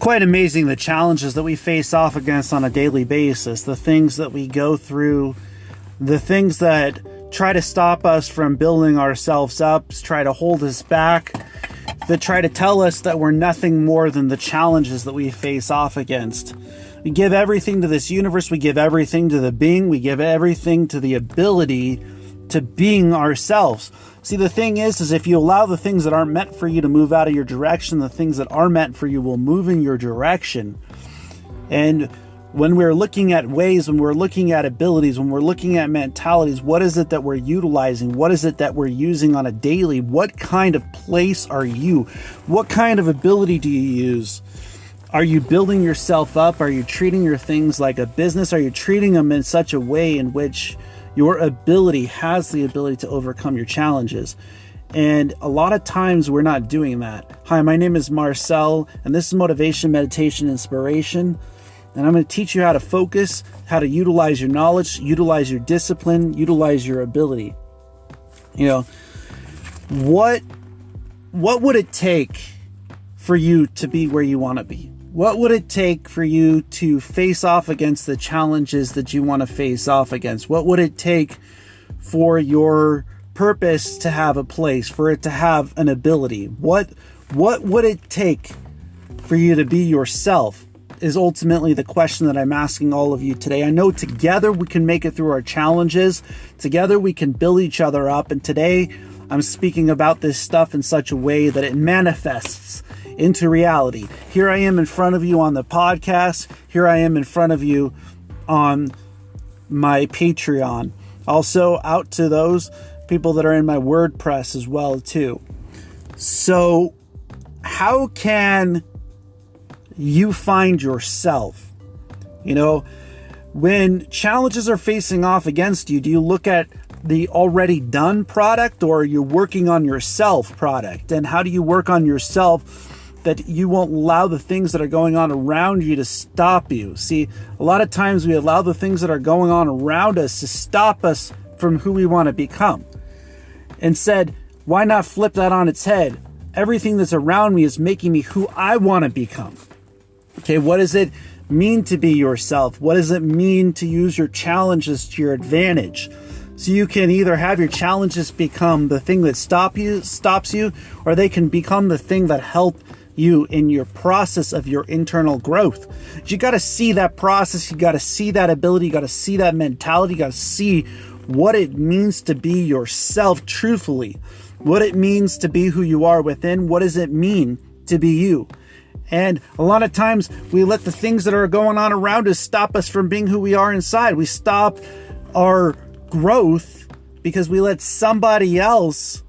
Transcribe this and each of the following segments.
quite amazing, the challenges that we face off against on a daily basis, the things that we go through, the things that try to stop us from building ourselves up, try to hold us back, that try to tell us that we're nothing more than the challenges that we face off against. We give everything to this universe, we give everything to the being, we give everything to the ability to being ourselves. See, the thing is if you allow the things that aren't meant for you to move out of your direction, the things that are meant for you will move in your direction. And when we're looking at ways, when we're looking at abilities, when we're looking at mentalities, what is it that we're utilizing? What is it that we're using on a daily? What kind of place are you? What kind of ability do you use? Are you building yourself up? Are you treating your things like a business? Are you treating them in such a way in which your ability has the ability to overcome your challenges? And a lot of times we're not doing that. Hi, my name is Marcel, and this is Motivation, Meditation, Inspiration. And I'm going to teach you how to focus, how to utilize your knowledge, utilize your discipline, utilize your ability. You know, what would it take for you to be where you want to be? What would it take for you to face off against the challenges that you want to face off against? What would it take for your purpose to have a place, for it to have an ability? What would it take for you to be yourself is ultimately the question that I'm asking all of you today. I know together we can make it through our challenges. Together we can build each other up. And today I'm speaking about this stuff in such a way that it manifests into reality. Here I am in front of you on the podcast. Here I am in front of you on my Patreon. Also out to those people that are in my WordPress as well too. So how can you find yourself? You know, when challenges are facing off against you, do you look at the already done product, or are you working on yourself product? And how do you work on yourself that you won't allow the things that are going on around you to stop you? See, a lot of times we allow the things that are going on around us to stop us from who we want to become. Instead, why not flip that on its head? Everything that's around me is making me who I want to become. Okay, what does it mean to be yourself? What does it mean to use your challenges to your advantage? So you can either have your challenges become the thing that stops you, or they can become the thing that help you in your process of your internal growth. You got to see that process. You got to see that ability. You got to see that mentality. You got to see what it means to be yourself truthfully, what it means to be who you are within. What does it mean to be you? And a lot of times we let the things that are going on around us stop us from being who we are inside. We stop our growth because we let somebody else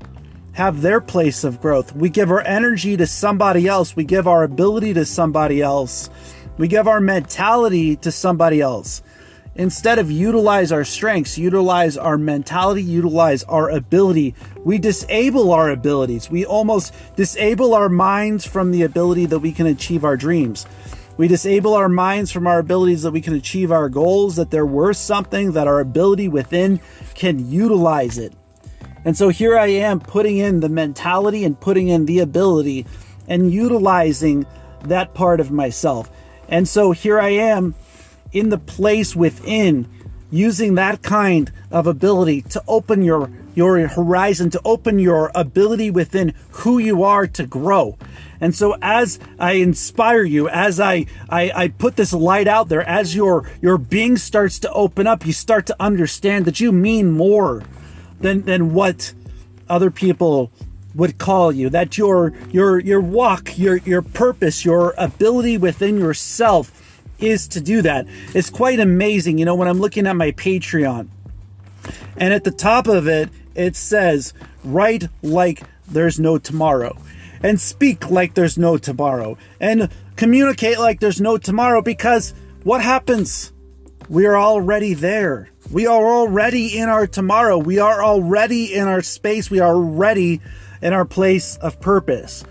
have their place of growth. We give our energy to somebody else. We give our ability to somebody else. We give our mentality to somebody else. Instead of utilize our strengths, utilize our mentality, utilize our ability, we disable our abilities. We almost disable our minds from the ability that we can achieve our dreams. We disable our minds from our abilities that we can achieve our goals, that they're worth something, that our ability within can utilize it. And so here I am putting in the mentality and putting in the ability and utilizing that part of myself. And so here I am in the place within, using that kind of ability to open your horizon, to open your ability within who you are to grow. And so as I inspire you, as I put this light out there, as your being starts to open up, you start to understand that you mean more than what other people would call you, that your walk, your purpose, your ability within yourself is to do that. It's quite amazing. You know, when I'm looking at my Patreon, and at the top of it, it says, write like there's no tomorrow, and speak like there's no tomorrow, and communicate like there's no tomorrow, because what happens? We are already there. We are already in our tomorrow. We are already in our space. We are already in our place of purpose.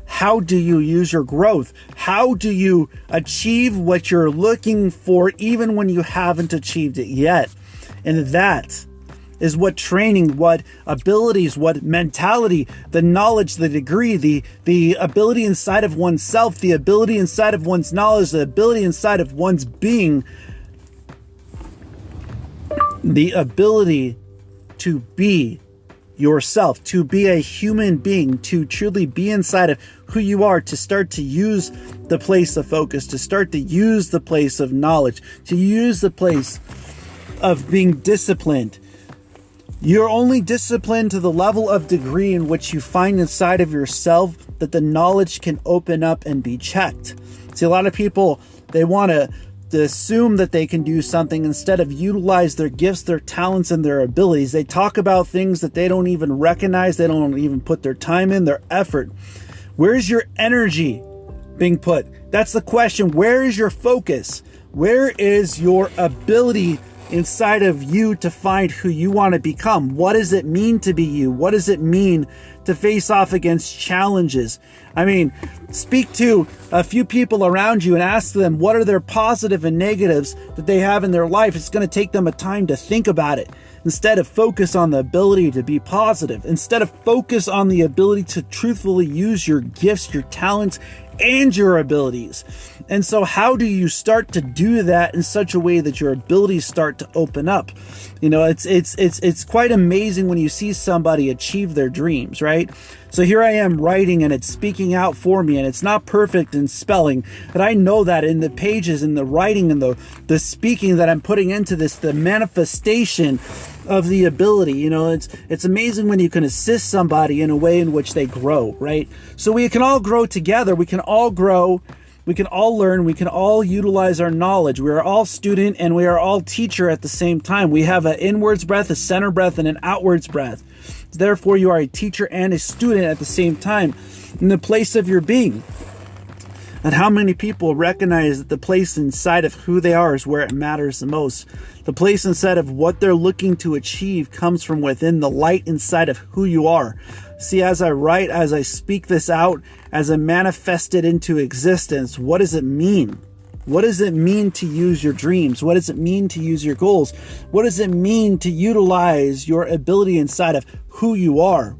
How do you use your growth? How do you achieve what you're looking for even when you haven't achieved it yet? And that is what training, what abilities, what mentality, the knowledge, the degree, the ability inside of oneself, the ability inside of one's knowledge, the ability inside of one's being, the ability to be yourself, to be a human being, to truly be inside of who you are, to start to use the place of focus, to start to use the place of knowledge, to use the place of being disciplined. You're only disciplined to the level of degree in which you find inside of yourself that the knowledge can open up and be checked. See, a lot of people, they want to assume that they can do something instead of utilize their gifts, their talents, and their abilities. They talk about things that they don't even recognize. They don't even put their time in, their effort. Where's your energy being put? That's the question. Where is your focus? Where is your ability inside of you to find who you want to become? What does it mean to be you? What does it mean to face off against challenges? I mean, speak to a few people around you and ask them what are their positive and negatives that they have in their life. It's going to take them a time to think about it. Instead of focus on the ability to be positive, instead of focus on the ability to truthfully use your gifts, your talents, and your abilities. And so how do you start to do that in such a way that your abilities start to open up? You know, it's quite amazing when you see somebody achieve their dreams, right? So here I am writing and it's speaking out for me, and it's not perfect in spelling, but I know that in the pages and the writing and the speaking that I'm putting into this, the manifestation of the ability, you know, it's amazing when you can assist somebody in a way in which they grow, right? So we can all grow together. We can all grow. We can all learn. We can all utilize our knowledge. We are all student and we are all teacher at the same time. We have an inwards breath, a center breath, and an outwards breath. Therefore, you are a teacher and a student at the same time in the place of your being. And how many people recognize that the place inside of who they are is where it matters the most? The place inside of what they're looking to achieve comes from within, the light inside of who you are. See, as I write, as I speak this out, as I manifest it into existence, what does it mean? What does it mean to use your dreams? What does it mean to use your goals? What does it mean to utilize your ability inside of who you are?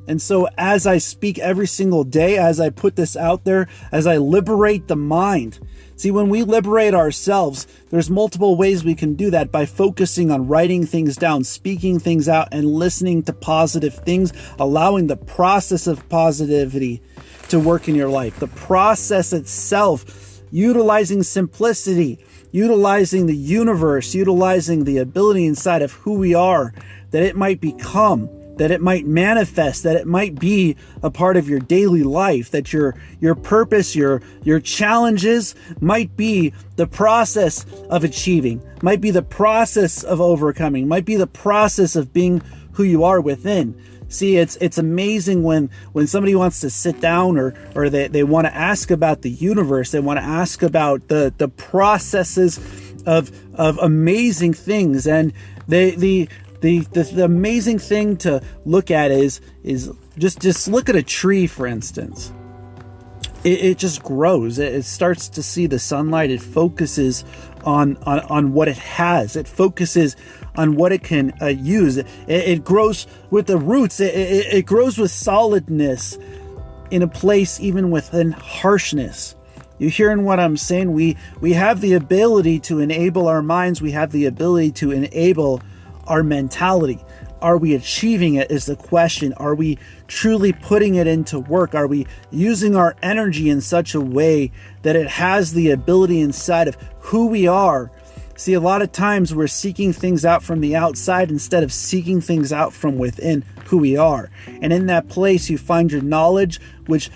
And so as I speak every single day, as I put this out there, as I liberate the mind. See, when we liberate ourselves, there's multiple ways we can do that by focusing on writing things down, speaking things out, and listening to positive things, allowing the process of positivity to work in your life. The process itself, utilizing simplicity, utilizing the universe, utilizing the ability inside of who we are, that it might become, that it might manifest, that it might be a part of your daily life, that your purpose, your challenges might be the process of achieving, might be the process of overcoming, might be the process of being who you are within. See, it's amazing when somebody wants to sit down or they want to ask about the universe, they want to ask about the processes of amazing things, and the amazing thing to look at is just look at a tree, for instance. It just grows. It starts to see the sunlight. It focuses on what it has. It focuses on what it can use. It grows with the roots. It grows with solidness in a place even within harshness. You hearing what I'm saying? We have the ability to enable our minds. We have the ability to enable our mentality. Are we achieving it is the question. Are we truly putting it into work? Are we using our energy in such a way that it has the ability inside of who we are? See, a lot of times we're seeking things out from the outside instead of seeking things out from within who we are. And in that place, you find your knowledge, which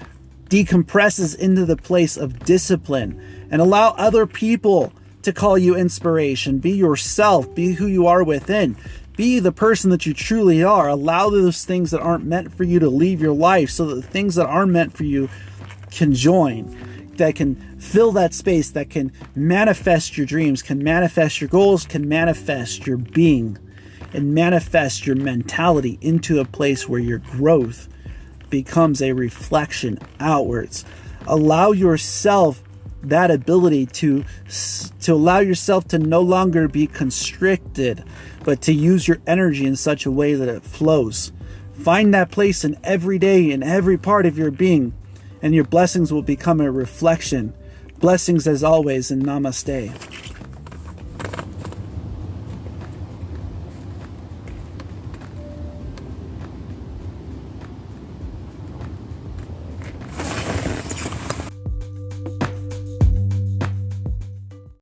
decompresses into the place of discipline, and allow other people to call you inspiration. Be yourself. Be who you are within. Be the person that you truly are. Allow those things that aren't meant for you to leave your life so that the things that are meant for you can join, that can fill that space, that can manifest your dreams, can manifest your goals, can manifest your being, and manifest your mentality into a place where your growth becomes a reflection outwards. Allow yourself that ability to allow yourself to no longer be constricted, but to use your energy in such a way that it flows. Find that place in every day, in every part of your being, and your blessings will become a reflection. Blessings as always, and namaste.